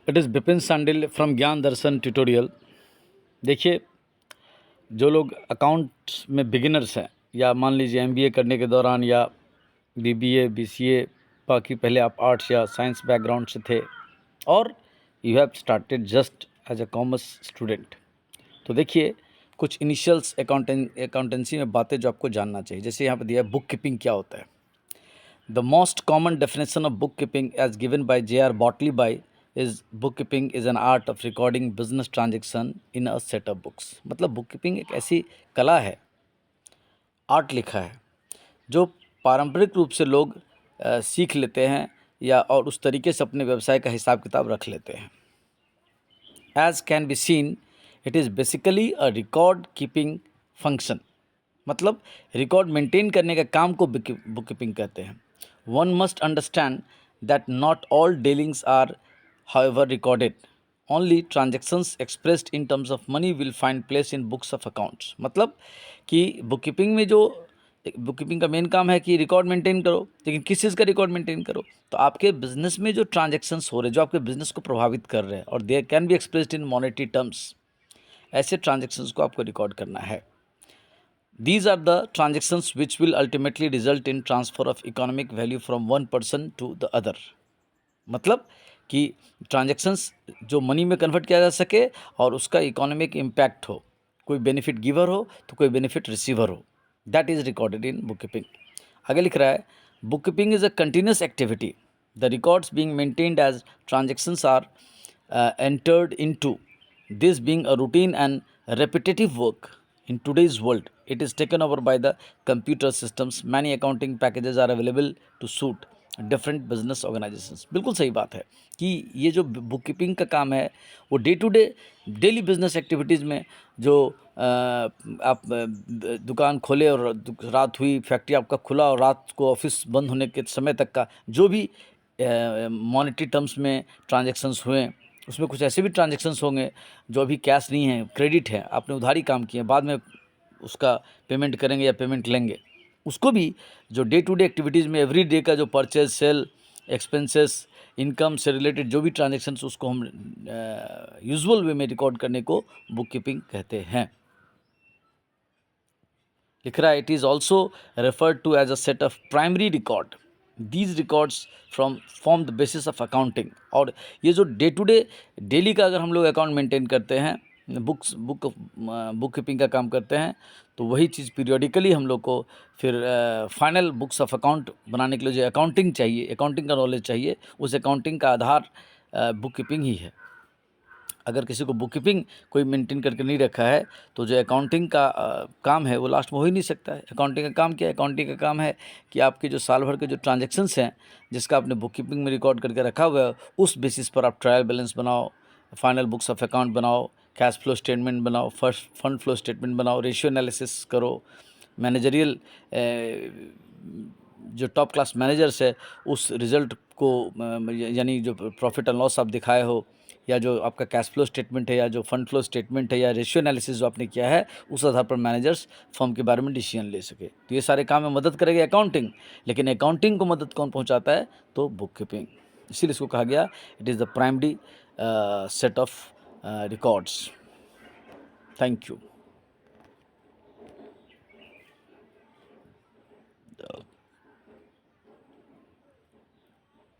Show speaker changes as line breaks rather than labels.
It is Bipin Sandil from ज्ञान दर्शन tutorial. देखिए, जो लोग अकाउंट्स में बिगिनर्स हैं या मान लीजिए एमबीए करने के दौरान या बीबीए बीसीए, बाकी पहले आप आर्ट्स या साइंस बैकग्राउंड से थे और you have started just as a commerce student, तो देखिए कुछ इनिशियल्स अकाउंटेंसी में बातें जो आपको जानना चाहिए। जैसे यहाँ पर दिया है बुक कीपिंग क्या होता है। The most common definition of bookkeeping as given by J.R. Botley is bookkeeping is an art of recording business transaction in a set of books। मतलब bookkeeping एक ऐसी कला है, आर्ट लिखा है, जो पारंपरिक रूप से लोग सीख लेते हैं या और उस तरीके से अपने व्यवसाय का हिसाब किताब रख लेते हैं। As can be seen, it is basically a record keeping function। मतलब रिकॉर्ड मेंटेन करने का काम को बुक कीपिंग कहते हैं। One must understand that not all dealings are however recorded, only transactions expressed in terms of money will find place in books of accounts. मतलब कि book keeping में जो बुक कीपिंग का मेन काम है कि रिकॉर्ड मेंटेन करो, लेकिन किस चीज़ का रिकॉर्ड मेंटेन करो, तो आपके बिजनेस में जो ट्रांजेक्शन्स हो रहे हैं जो आपके बिजनेस को प्रभावित कर रहे हैं और they can be expressed in monetary terms, ऐसे ट्रांजेक्शन्स को आपको रिकॉर्ड करना है। These are the transactions which will ultimately result in transfer of economic value from one person to the other। मतलब कि ट्रांजेक्शन्स जो मनी में कन्वर्ट किया जा सके और उसका इकोनॉमिक इम्पैक्ट हो, कोई बेनिफिट गिवर हो तो कोई बेनिफिट रिसीवर हो, that is recorded in book keeping. आगे लिख रहा है, book keeping is a continuous activity, the records being maintained as transactions are entered into, this being a routine and repetitive work in today's world, it is taken over by the computer systems। many accounting packages are available to suit different business organizations। बिल्कुल सही बात है कि ये जो book keeping का काम है वो day to day daily business activities में जो आप दुकान खोले और रात हुई, फैक्ट्री आपका खुला और रात को ऑफिस बंद होने के समय तक का जो भी मॉनेटरी टर्म्स में ट्रांजेक्शन्स हुए, उसमें कुछ ऐसे भी ट्रांजेक्शन्स होंगे जो अभी कैश नहीं है, क्रेडिट है, आपने उधारी काम किए, बाद में उसका पेमेंट करेंगे या पेमेंट लेंगे, उसको भी जो डे टू डे एक्टिविटीज़ में एवरी डे का जो परचेज सेल एक्सपेंसेस इनकम से रिलेटेड जो भी ट्रांजेक्शन्स, उसको हम यूजुअल वे में रिकॉर्ड करने को बुक कीपिंग कहते हैं। लिख रहा है, it is also referred to as a set of primary record, these records form the basis of accounting. और ये जो डे टू डे डेली का अगर हम लोग अकाउंट मेंटेन करते हैं, बुक कीपिंग का काम करते हैं, तो वही चीज़ पीरियोडिकली हम लोग को फिर फाइनल बुक्स ऑफ अकाउंट बनाने के लिए जो अकाउंटिंग चाहिए, अकाउंटिंग का नॉलेज चाहिए, उस अकाउंटिंग का आधार बुक कीपिंग ही है। अगर किसी को बुक कीपिंग कोई मेंटेन करके नहीं रखा है तो जो अकाउंटिंग का काम है वो लास्ट में हो ही नहीं सकता है। अकाउंटिंग का काम क्या है? अकाउंटिंग का काम है कि आपके जो साल भर के जो ट्रांजेक्शन्स हैं जिसका आपने बुक कीपिंग में रिकॉर्ड करके रखा हुआ है, उस बेसिस पर आप ट्रायल बैलेंस बनाओ, फाइनल बुक्स ऑफ अकाउंट बनाओ, कैश फ्लो स्टेटमेंट बनाओ, फर्स्ट फंड फ्लो स्टेटमेंट बनाओ, रेशियो एनालिसिस करो, मैनेजरियल जो टॉप क्लास मैनेजर्स है उस रिज़ल्ट को यानी जो प्रॉफिट एंड लॉस आप दिखाए हो, या जो आपका कैश फ्लो स्टेटमेंट है, या जो फंड फ्लो स्टेटमेंट है, या रेशियो एनालिसिस जो आपने किया है, उस आधार पर मैनेजर्स फर्म के बारे में डिसीजन ले सके। तो ये सारे काम में मदद करेगी अकाउंटिंग, लेकिन अकाउंटिंग को मदद कौन पहुंचाता है? तो बुक कीपिंग। इसीलिए इसको कहा गया it is the primary set of records. Thank you.